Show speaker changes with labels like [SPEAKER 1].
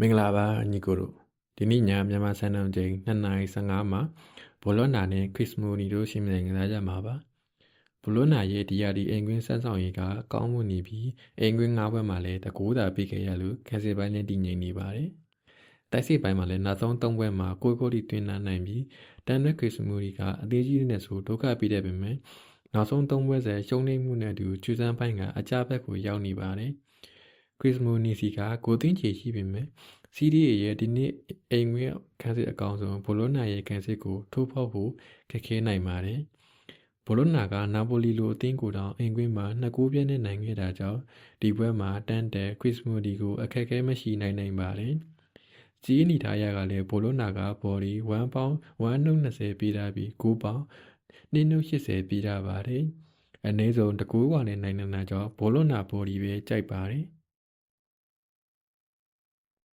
[SPEAKER 1] မင်္ဂလာပါညီကိုတို့ဒီနေ့ညမြန်မာစံတော်ချိန်2:15မှာဘောလုံးနာနဲ့ခရစ်မိုနီတို့ရှင်မြန်ကစားကြမှာပါဘောလုံးနာရဲ့ဒီယာဒီအိမ်ကွင်းစမ်းဆောင်ရေးကကောင်းမှုနေပြီးအိမ်ကွင်း၅ဘက်မှာလည်းတကူးသာပြီးခဲ့ရလို့ခန်းစစ်ပိုင်းနဲ့တည်ငြိမ်နေပါတယ်တိုက်စစ်ပိုင်းမှာလည်းနောက်ဆုံး၃ဘက်မှာကိုတီတွင်လာနိုင်ပြီးတန်ရက်ခရစ်မိုနီကအသေးကြီးနဲ့ဆိုဒုက္ခပြီးတဲ့ပေမဲ့နောက်ဆုံး၃ဘက်ဆက်ရှုံးနိမ့်မှုနဲ့အတူကျူစမ်းပိုင်းကအကြဘက်ကိုရောက်နေပါတယ်ခရစ်မိုနီစီကကိုသိန်းချေရှိပေမဲ့စီးဒီရဲ့ဒီနေ့အိမ်ဝင်ခန်းစစ်အကောင်ဆုံးဘောလုံးနာရဲ့ခန်းစစ်ကိုထိုးဖောက်ဖို့ခက်ခဲနိုင်ပါတယ်။ဘောလုံးနာကနာပိုလီလိုအသင်းကိုတောင်အိမ်ကွင်းမှာ2 ဂိုးပြည့်နဲ့နိုင်ခဲ့တာကြောင့်ဒီပွဲမှာတန်တဲခရစ်မိုဒီကိုအခက်အခဲမရှိနိုင်ပါတယ်။ကြီးနီထားရကလည်းဘောလုံးနာကဘော်ဒီ1ပေါင်1.20ပေးထားပြီး9ပေါင်2.80ပေးထားပါတယ်။အနည်းဆုံးတကူးကလည်းနိုင်နေတာကြောင့်ဘောလုံးနာဘော်ဒီပဲကြိုက်ပါတယ်။